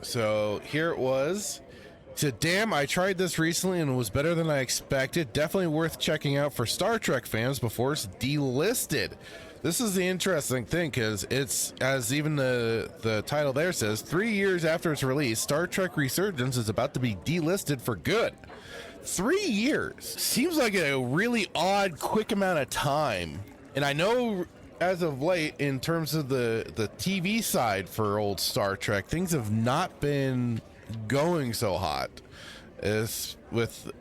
So here it was. Said, damn, I tried this recently and it was better than I expected. Definitely worth checking out for Star Trek fans before it's delisted. This is the interesting thing, because it's, as even the title there says, 3 years after its release, Star Trek Resurgence is about to be delisted for good. 3 years seems like a really odd, quick amount of time. And I know as of late, in terms of the TV side for old Star Trek, things have not been going so hot as with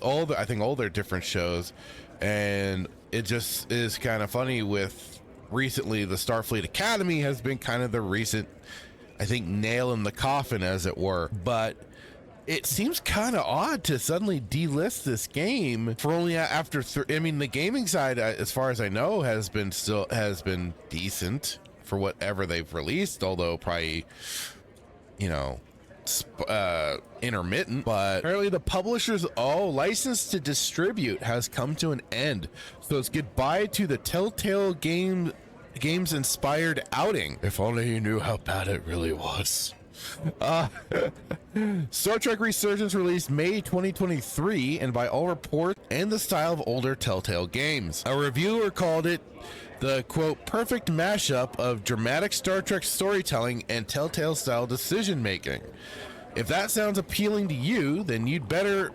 all the, I think, all their different shows. And it just is kind of funny with recently the Starfleet Academy has been kind of the recent, I think, nail in the coffin, as it were. But it seems kind of odd to suddenly delist this game for only after I mean, the gaming side, as far as I know, has been decent for whatever they've released, although probably, you know, intermittent. But apparently the publisher's license to distribute has come to an end, so it's goodbye to the Telltale games inspired outing. If only you knew how bad it really was. Star Trek Resurgence released May 2023, and by all reports and the style of older Telltale games. A reviewer called it the, quote, perfect mashup of dramatic Star Trek storytelling and Telltale style decision making. If that sounds appealing to you, then you'd better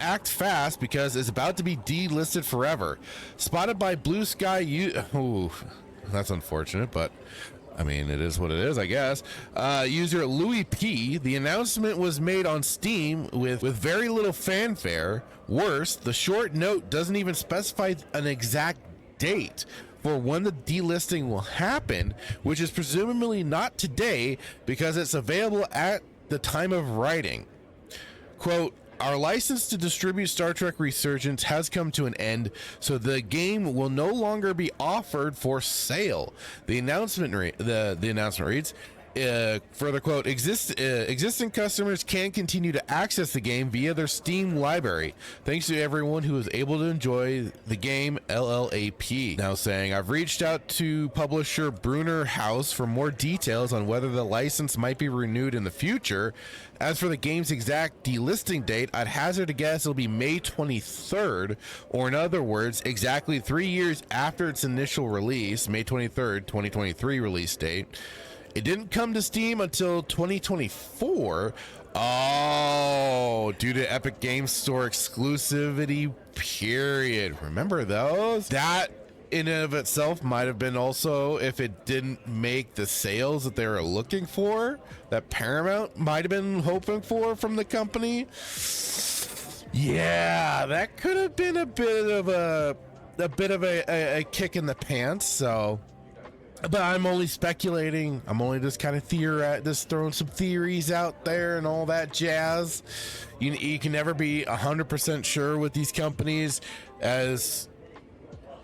act fast, because it's about to be delisted forever. Spotted by Blue Sky that's unfortunate, but I mean, it is what it is, I guess. User Louis P. The announcement was made on Steam with very little fanfare. Worse, the short note doesn't even specify an exact date for when the delisting will happen, which is presumably not today because it's available at the time of writing. Quote, our license to distribute Star Trek Resurgence has come to an end, so the game will no longer be offered for sale. The announcement reads, further quote, existing customers can continue to access the game via their Steam library. Thanks to everyone who was able to enjoy the game, LLAP. Now saying, I've reached out to publisher Brunner House for more details on whether the license might be renewed in the future. As for the game's exact delisting date, I'd hazard a guess it'll be May 23rd, or in other words, exactly 3 years after its initial release, May 23rd, 2023 release date. It didn't come to Steam until 2024. Oh, due to Epic Games Store exclusivity period. Remember those? That in and of itself might have been also, if it didn't make the sales that they were looking for, that Paramount might have been hoping for from the company. Yeah, that could have been a bit of a kick in the pants. So, but I'm only speculating. I'm only just kind of just throwing some theories out there and all that jazz. You can never be 100% sure with these companies, as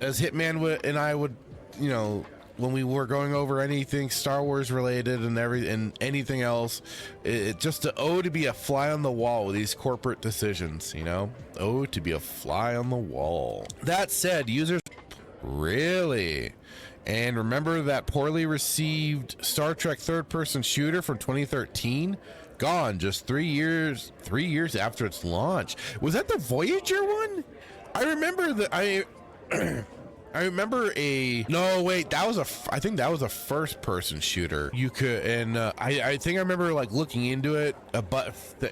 Hitman and I would, you know, when we were going over anything Star Wars related and anything else, it just to be a fly on the wall with these corporate decisions, you know, to be a fly on the wall. That said, users really. And remember that poorly received Star Trek third-person shooter from 2013? Gone just 3 years after its launch. Was that the Voyager one? I remember that I remember I think that was a first person shooter. You could, and I think I remember like looking into it,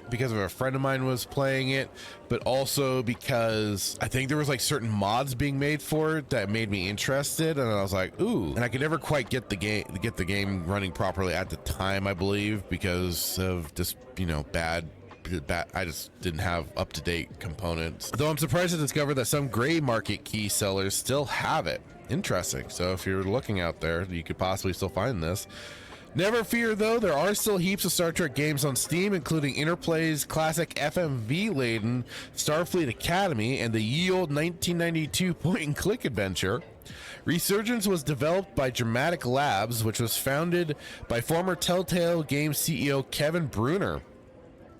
because of a friend of mine was playing it, but also because I think there was like certain mods being made for it that made me interested, and I was like, ooh, and I could never quite get the game running properly at the time, I believe, because of just, you know, bad, I just didn't have up-to-date components. Though I'm surprised to discover that some gray market key sellers still have it. Interesting. So if you're looking out there, you could possibly still find this. Never fear though, there are still heaps of Star Trek games on Steam, including Interplay's classic FMV-laden Starfleet Academy and the ye old 1992 point-and-click adventure. Resurgence was developed by Dramatic Labs, which was founded by former Telltale Games CEO Kevin Brunner.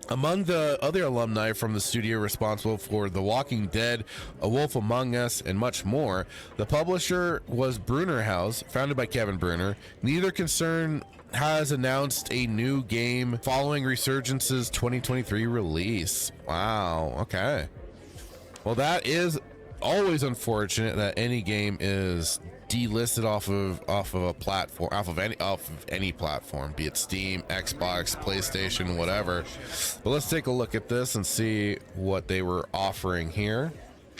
Among the other alumni from the studio responsible for The Walking Dead, A Wolf Among Us, and much more, the publisher was Brunner House, founded by Kevin Brunner. Neither concern has announced a new game following Resurgence's 2023 release. Wow, okay. Well, that is always unfortunate that any game is delisted off of a platform, off of any platform, be it Steam, Xbox, PlayStation, whatever. But let's take a look at this and see what they were offering here,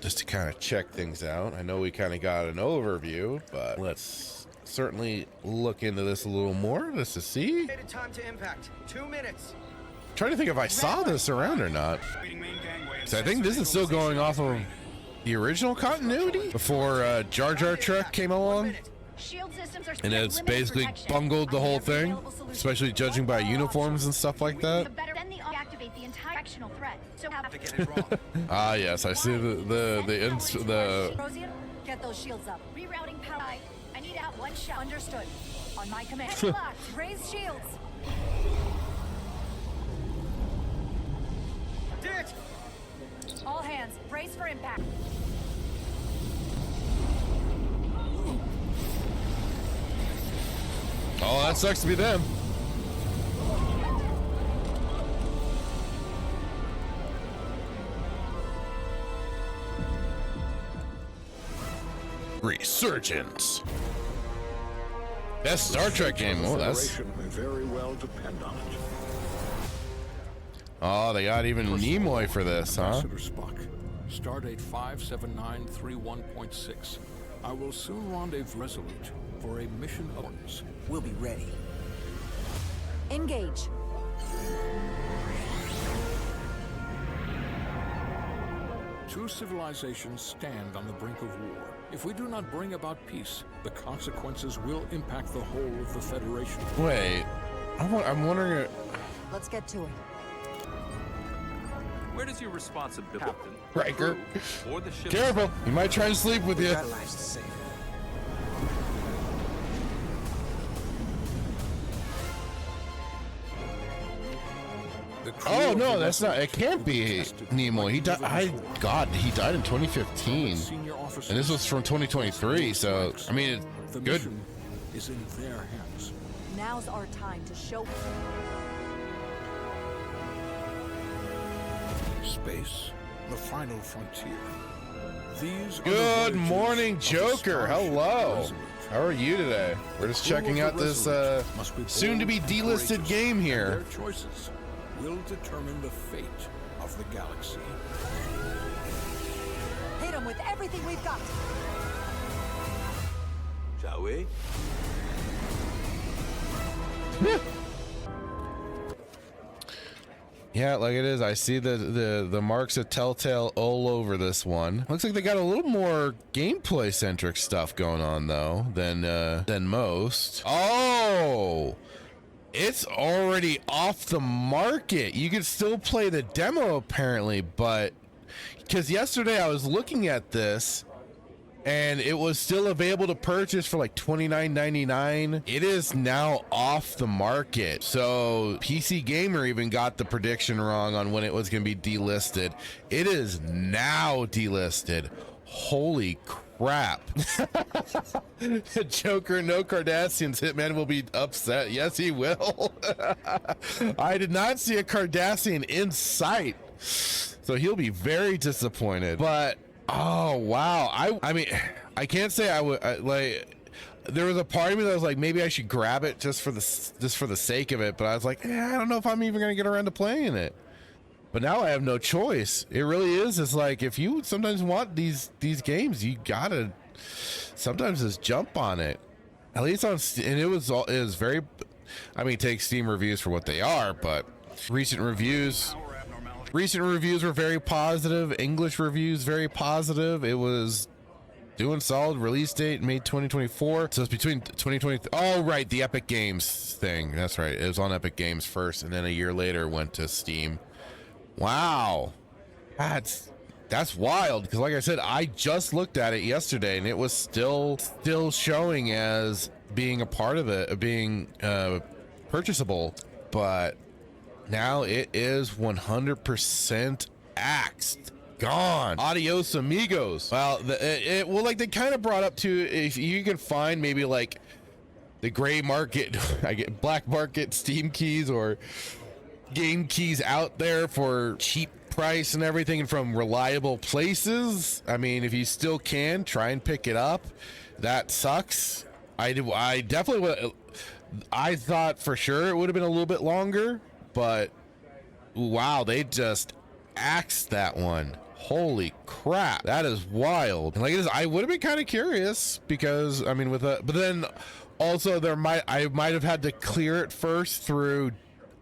just to kind of check things out. I know we kind of got an overview, but let's certainly look into this a little more just to see. Time to impact. 2 minutes. I'm trying to think if I saw this around or not. So I think this is still going off of the original continuity before Jar Jar Trek came along, and it's basically bungled the whole thing, especially judging by uniforms and stuff like that. Ah, yes, I see the get those shields up. Rerouting power. I need out one shot. Understood. On my command. Raise shields. Ditch. All hands, brace for impact. Oh, that sucks to be them. Resurgence. Best Star Trek game. Oh, that's. May very well depend on it. Oh, they got even Nimoy for this, huh? Ambassador Spock, Stardate 57931.6. I will soon rendezvous Resolute for a mission of importance. We'll be ready. Engage. Two civilizations stand on the brink of war. If we do not bring about peace, the consequences will impact the whole of the Federation. Wait, I'm wondering. Let's get to it. Where does your responsibility, Captain, Riker, or the ship? careful! He might try and sleep with you. Got lives to save. Oh no, that's not. It can't be Nimoy. He died. He died in 2015, and this was from 2023. So I mean, it's the good. mission is in their hands. Now's our time to show. Space, the final frontier. These are the Good voyages morning, of the Joker. Starship Hello. Resolute. How are you today? We're just checking out this soon-to-be delisted game here. Their choices will determine the fate of the galaxy. Hit them with everything we've got. Shall we? Yeah, like it is. I see the marks of Telltale all over this one. Looks like they got a little more gameplay centric stuff going on though than most. Oh, it's already off the market. You can still play the demo apparently, but because yesterday I was looking at this and it was still available to purchase for like $29.99. It is now off the market. So PC Gamer even got the prediction wrong on when it was going to be delisted. It is now delisted. Holy crap. Joker, no Cardassians. Hitman will be upset. Yes, he will. I did not see a Cardassian in sight, so he'll be very disappointed. But oh wow, I mean, I can't say I would like. There was a part of me that was like, maybe I should grab it just for the sake of it. But I was like, I don't know if I'm even gonna get around to playing it. But now I have no choice. It really is. It's like if you sometimes want these games, you gotta sometimes just jump on it. At least on and it was very. I mean, take Steam reviews for what they are, but recent reviews were very positive. English reviews very positive. It was doing solid. Release date May 2024. So it's between 2020. Oh right, the Epic Games thing. That's right. It was on Epic Games first, and then a year later went to Steam. Wow, that's wild. Because like I said, I just looked at it yesterday, and it was still showing as being a part of it, being purchasable, but. Now it is 100% axed. Gone. Adios, amigos. Well, like they kind of brought up to, if you can find maybe like the gray market, I get black market Steam keys or game keys out there for cheap price and everything, and from reliable places. I mean, if you still can, try and pick it up. That sucks. I definitely would. I thought for sure it would have been a little bit longer, but wow, they just axed that one. Holy crap, that is wild. And like I would have been kind of curious because I mean but then also I might have had to clear it first through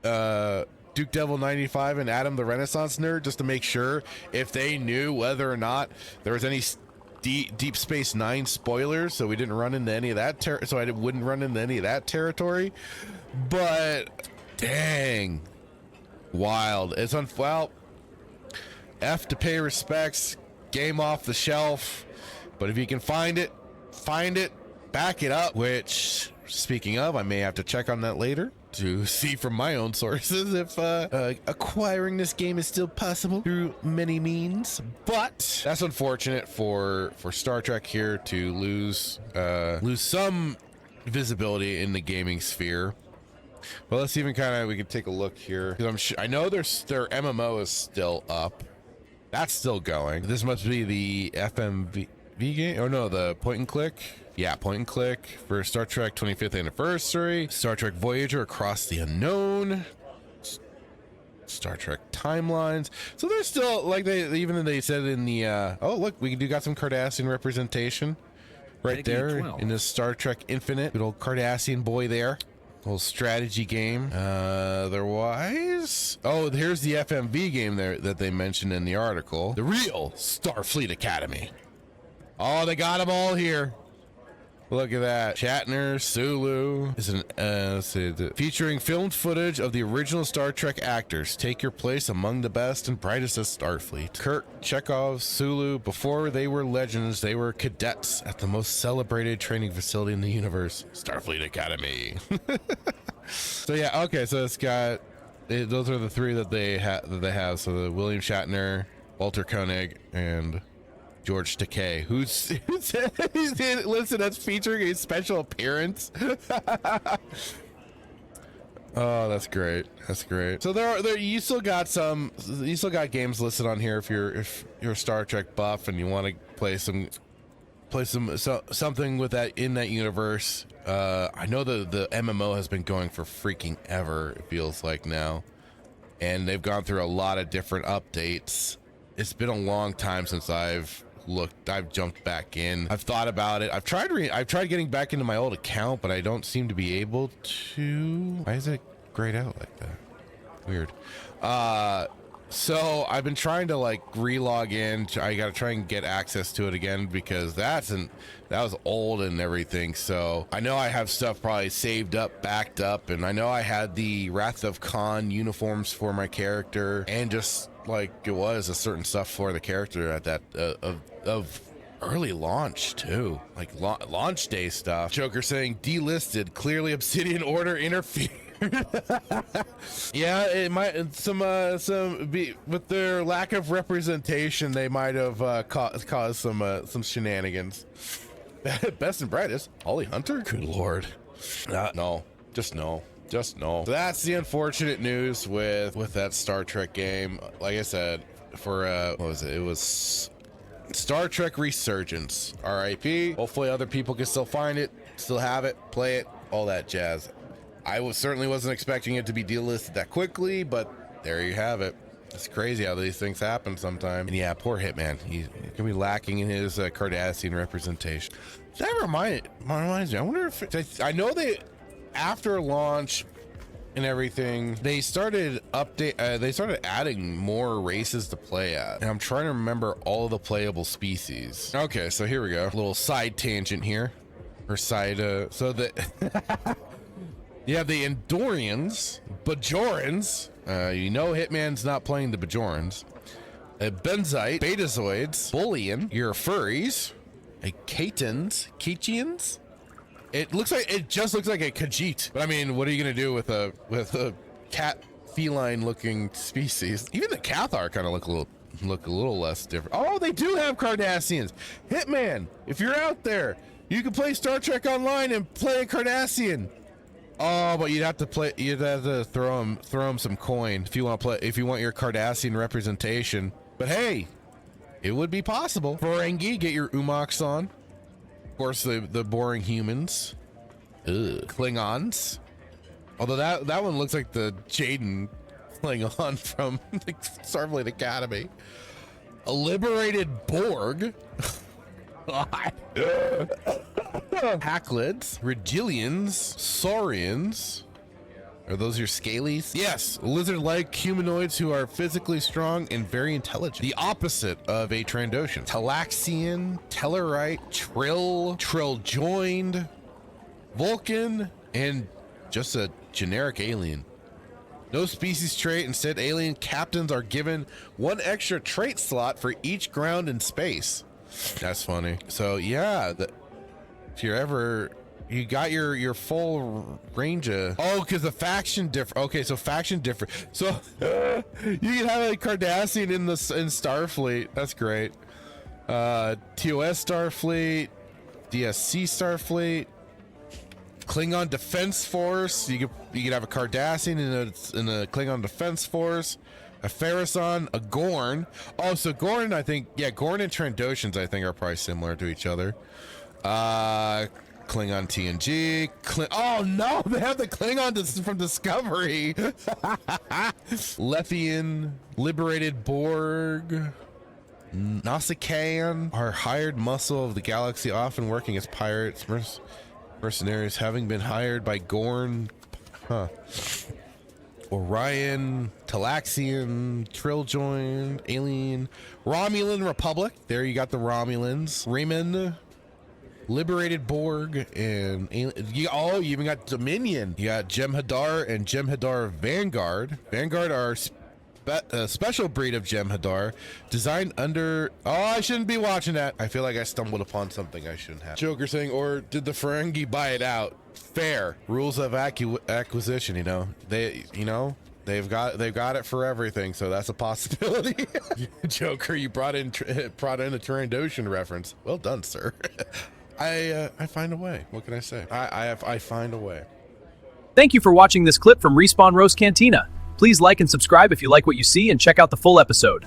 Duke Devil 95 and Adam the Renaissance Nerd just to make sure if they knew whether or not there was any Deep Space Nine spoilers, so we didn't run into any of that so I wouldn't run into any of that territory. But dang, wild. It's well, F to pay respects, game off the shelf. But if you can find it, back it up. Which, speaking of, I may have to check on that later to see from my own sources if acquiring this game is still possible through many means. But that's unfortunate for Star Trek here to lose some visibility in the gaming sphere. Well, let's even we can take a look here, because I know their MMO is still up. That's still going. This must be the FMV game. Oh no, the point and click. Yeah, point and click for Star Trek 25th anniversary. Star Trek Voyager Across the Unknown. Star Trek Timelines. So they're still like they said in the oh look, we got some Cardassian representation right there in this Star Trek Infinite. Good old Cardassian boy there. Little strategy game. Otherwise, oh, here's the FMV game there that they mentioned in the article. The real Starfleet Academy. Oh, they got them all here. Look at that. Shatner, Sulu is featuring filmed footage of the original Star Trek actors. Take your place among the best and brightest of Starfleet. Kirk, Chekhov, Sulu, before they were legends, they were cadets at the most celebrated training facility in the universe, Starfleet Academy. So yeah, okay, so it's got those are the three that they have. So the William Shatner, Walter Koenig, and George Takei, who's listed as featuring a special appearance. Oh, that's great. That's great. So there you still got games listed on here if you're a Star Trek buff and you want to play something with that in that universe. I know the MMO has been going for freaking ever, it feels like now, and they've gone through a lot of different updates. It's been a long time since I've jumped back in. I've thought about it. I've tried getting back into my old account, but I don't seem to be able to. Why is it grayed out like that? Weird. So I've been trying to re-log in. I gotta try and get access to it again because that was old and everything. So I know I have stuff probably saved up, backed up, and I know I had the Wrath of Khan uniforms for my character, and just it was a certain stuff for the character at that of early launch too, launch day stuff. Joker saying delisted, clearly Obsidian Order interfered. Yeah, it might some with their lack of representation, they might have caused some shenanigans. Best and brightest, Holly Hunter. Good lord. No. So that's the unfortunate news with that Star Trek game. Like I said, for what was it? It was Star Trek Resurgence. RIP. Hopefully other people can still find it, still have it, play it, all that jazz. I certainly wasn't expecting it to be delisted that quickly, but there you have it. It's crazy how these things happen sometimes. And yeah, poor Hitman. He's gonna be lacking in his Cardassian representation. That reminds me. I wonder if I know they, after launch and everything, they started adding more races to play at, and I'm trying to remember all of the playable species. Okay, so here we go. A little side tangent here, or side. So that you have the Andorians, Bajorans. Hitman's not playing the Bajorans. Benzite, Betazoids, Bullion, your furries, Kechians. It just looks like a Khajiit. But I mean, what are you gonna do with a cat feline-looking species. Even the Cathar kind of look a little less different. Oh, they do have Cardassians. Hitman, if you're out there, you can play Star Trek Online and play a Cardassian. Oh, but you'd have to throw him some coin if you want to play, if you want your Cardassian representation. But hey, it would be possible. Ferengi, get your Umaks on. Of course, the boring humans. Ugh. Klingons. Although that one looks like the Jaden Klingon from the Starfleet Academy. A liberated Borg. Hacklids, Regilians, Saurians. Are those your scalies? Yes, lizard-like humanoids who are physically strong and very intelligent. The opposite of a Trandoshan. Talaxian, Tellarite, Trill-joined, Vulcan, and just a generic alien. No species trait, instead alien captains are given one extra trait slot for each ground in space. That's funny. So yeah, if you're ever, you got your full range of, oh, because the faction different. Okay, so faction different. So you can have a Cardassian in Starfleet. That's great. TOS Starfleet, DSC Starfleet, Klingon Defense Force. You could have a Cardassian in a Klingon Defense Force. A Pharazon, a Gorn. Oh, so Gorn, I think, yeah, Gorn and Trandoshans, I think, are probably similar to each other. Klingon TNG. Oh no, they have the Klingon from Discovery. Lethian, liberated Borg. Nausicaan, our hired muscle of the galaxy, often working as pirates, mercenaries, having been hired by Gorn. Huh. Orion, Talaxian, Trill-joined, Alien, Romulan Republic. There you got the Romulans. Raymond, liberated Borg, and you even got Dominion. You got Jem'Hadar and Jem'Hadar Vanguard. Vanguard are a special breed of Jem'Hadar designed under. Oh, I shouldn't be watching that. I feel like I stumbled upon something I shouldn't have. Joker saying, or did the Ferengi buy it out? Fair rules of acquisition. They've got it for everything, so that's a possibility. Joker, you brought in a Trandoshan reference. Well done, sir. I find a way. What can I say? I find a way. Thank you for watching this clip from Respawn Roast Cantina. Please like and subscribe if you like what you see, and check out the full episode.